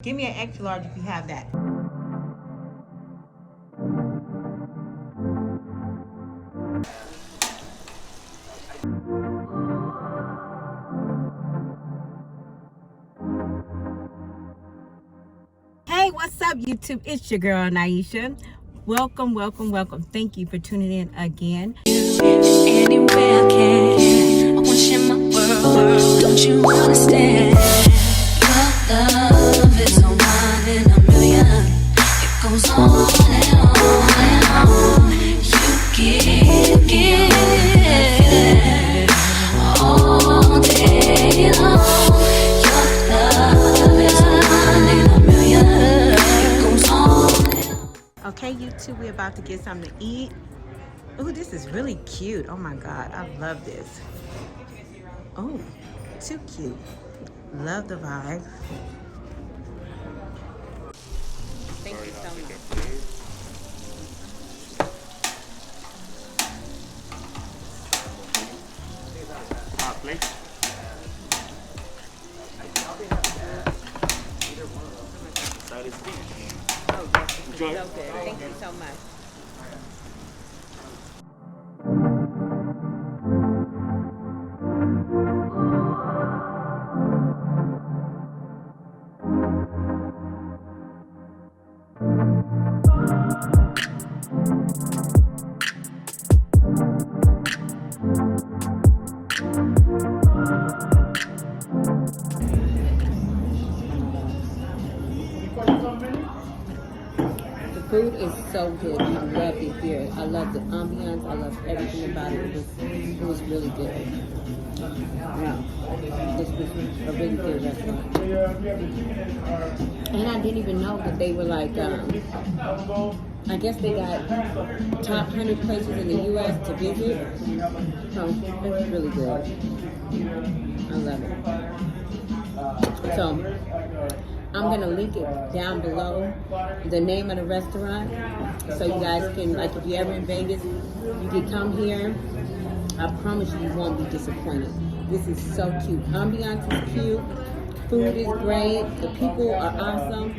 Give me an extra large if you have that. Hey, what's up, YouTube? It's your girl, Nyisha. Welcome, welcome, welcome. Thank you for tuning in again. Anywhere I can, I want to share my world. Don't you understand? Your love is a one in a million. It goes on and on and on. You give all day long. Your love is a one in a million. It goes on and on. Okay, YouTube, we're about to get something to eat. Oh, this is really cute. Oh my God, I love this. Oh, too cute. Love the vibe. Thank you so much. Plate. That is deep. Oh, yes, this is Enjoy. so good. Thank you so much. The food is so good. I love it here. I love the ambiance. I love everything about it. It was really good. Wow. This was a really good restaurant. And I didn't even know that they were like, I guess they got top 100 places in the U.S. to visit. So it was really good. I love it. So I'm going to link it down below, the name of the restaurant, so you guys can, like, if you're ever in Vegas, you can come here. I promise you won't be disappointed. This is so cute. Ambiance is cute. Food is great. The people are awesome.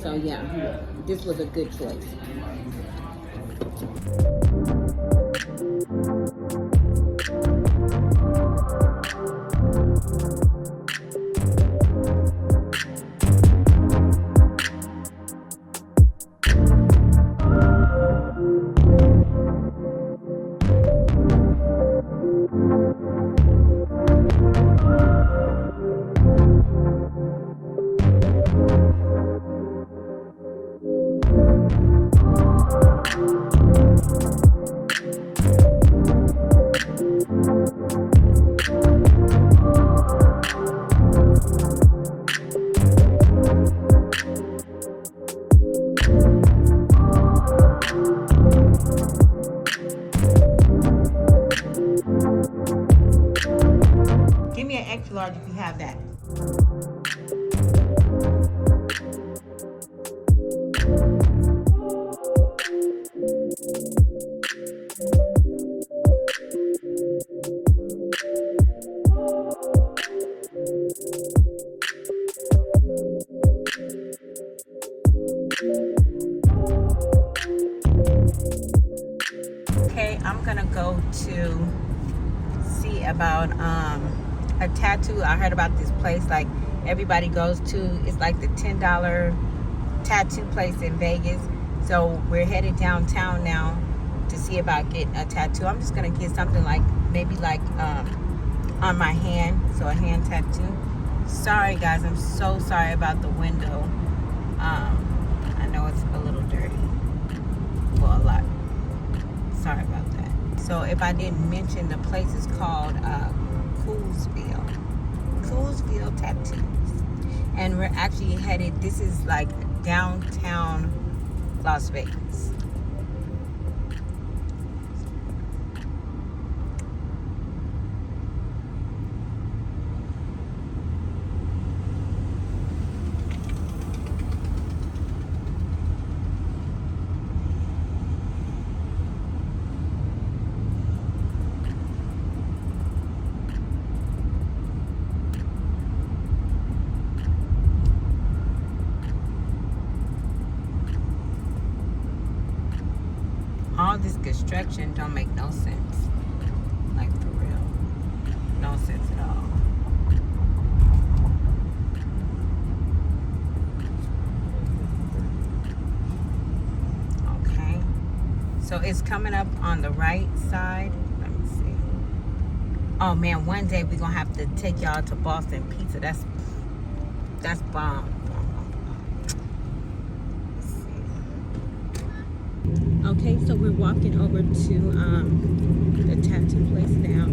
So yeah, this was a good choice. Give me an extra large if you have that. Okay, I'm gonna go to see about a tattoo. I heard about this place like everybody goes to. It's like the $10 tattoo place in Vegas. So we're headed downtown now to see about getting a tattoo. I'm just gonna get something like maybe like on my hand, so a hand tattoo. Sorry guys, I'm so sorry about the window. I know it's a little dirty. Well, a lot. Sorry about that. So if I didn't mention, the place is called Koolsville Tattoos. And we're actually headed, this is like downtown Las Vegas. construction don't make no sense. Like, for real. No sense at all. Okay. So it's coming up on the right side. Let me see. Oh man, one day we're gonna have to take y'all to Boston Pizza. That's bomb. Okay, so we're walking over to the tattoo place now.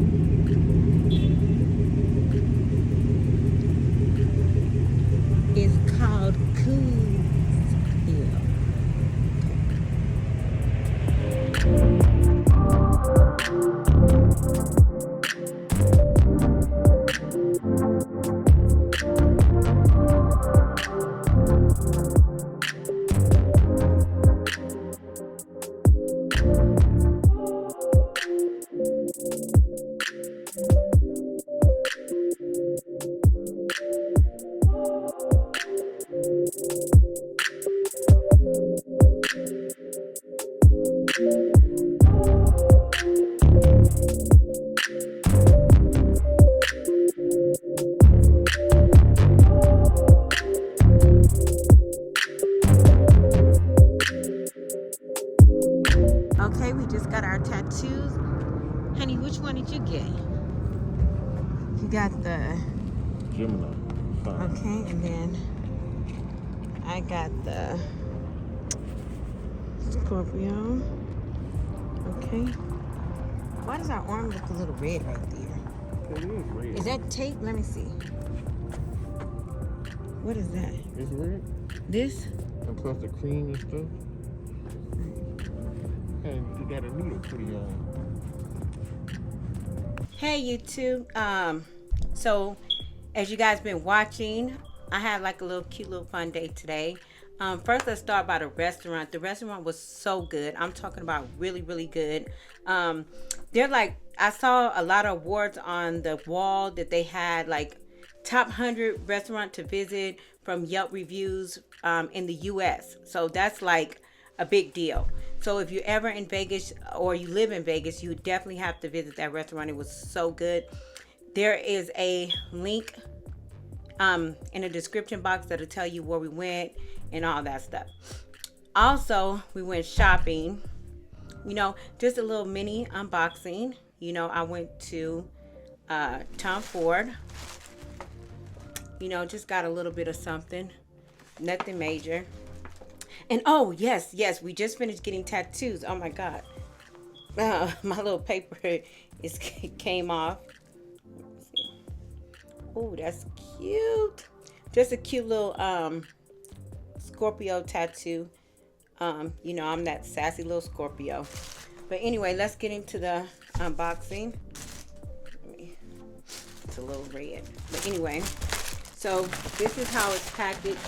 It's called Koolsville. Okay, we just got our tattoos. Honey, which one did you get? You got the Gemini. Fine. okay, and then I got the Scorpio. Okay. Why does our arm look a little red right there? It is red. Is that tape? Let me see. What is that? It's red. This? And plus the cream and stuff. And you got a needle pretty on. Hey YouTube. So as you guys been watching, I had like a little cute little fun day today. First let's start by the restaurant. The restaurant was so good. I'm talking about really, really good. They're like, I saw a lot of awards on the wall that they had, like top 100 restaurant to visit from Yelp reviews in the US. So that's like a big deal. So if you're ever in Vegas or you live in Vegas, you definitely have to visit that restaurant. It was so good. There is a link in the description box that'll tell you where we went and all that stuff. Also, we went shopping. You know, just a little mini unboxing. You know, I went to Tomford. You know, just got a little bit of something. Nothing major. And oh, yes, we just finished getting tattoos. Oh my God. My little paper came off. Oh, that's cute. Just a cute little Scorpio tattoo. You know, I'm that sassy little Scorpio. But anyway, let's get into the unboxing. It's a little red. But anyway, so this is how it's packaged.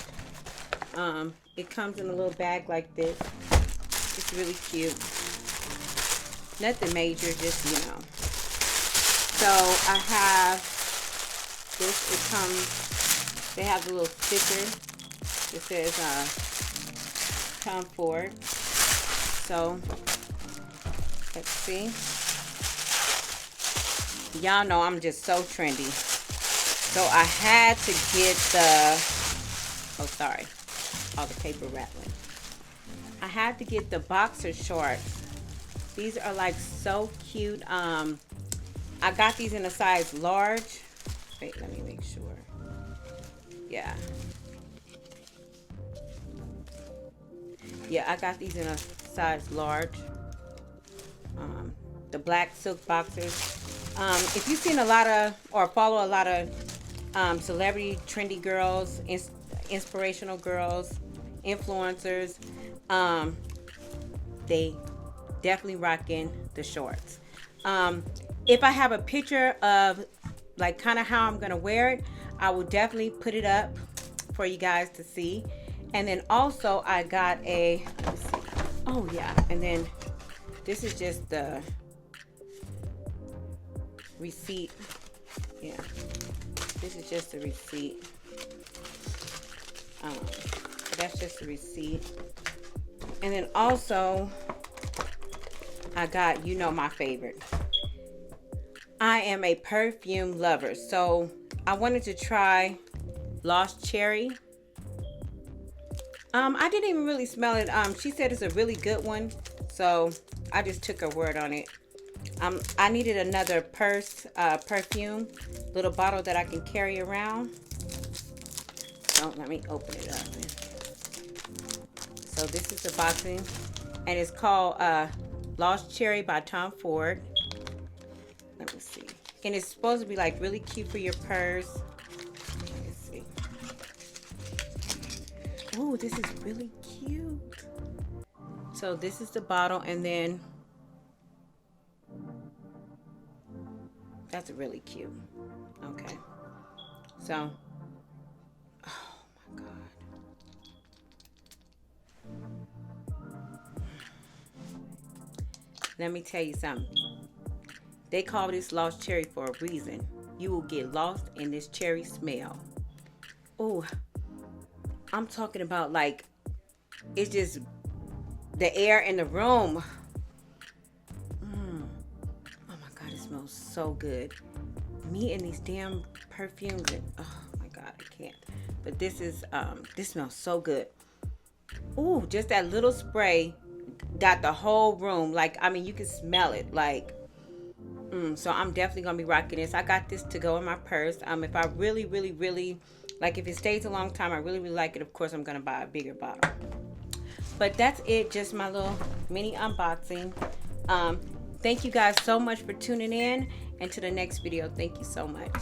It comes in a little bag like this. It's really cute. Nothing major, just, you know. So I have this. It comes, they have the little sticker. It says Tomford. So let's see. Y'all know I'm just so trendy. So I had to get the, oh sorry, all the paper rattling. I had to get the boxer shorts. These are like so cute. I got these in a size large. Wait, let me make sure. Yeah. Yeah, I got these in a size large. The black silk boxers. If you've seen a lot of, or follow a lot of celebrity trendy girls, inspirational girls, influencers, they definitely rocking the shorts. If I have a picture of like kind of how I'm gonna wear it, I will definitely put it up for you guys to see. And then also I got a, let's see. Oh yeah, and then this is just the receipt. Yeah, this is just the receipt. That's just the receipt. And then also I got, you know, my favorite. I am a perfume lover, so I wanted to try Lost Cherry. I didn't even really smell it. She said it's a really good one, so I just took her word on it. I needed another perfume, little bottle that I can carry around. So let me open it up. So this is the boxing, and it's called Lost Cherry by Tomford. Let me see. And it's supposed to be like really cute for your purse. Let's see. Oh, this is really cute. So this is the bottle, and then that's really cute. Okay. So, oh my God. Let me tell you something. They call this Lost Cherry for a reason. You will get lost in this cherry smell. Oh, I'm talking about like, it's just the air in the room. Oh my God, it smells so good. Me and these damn perfumes, and oh my God, I can't. But this is, this smells so good. Ooh, just that little spray got the whole room. Like, I mean, you can smell it. Like, so I'm definitely gonna be rocking this. I got this to go in my purse. If I really, really, really, like, if it stays a long time, I really, really like it, of course, I'm gonna buy a bigger bottle. But that's it, just my little mini unboxing. Thank you guys so much for tuning in, and to the next video. Thank you so much.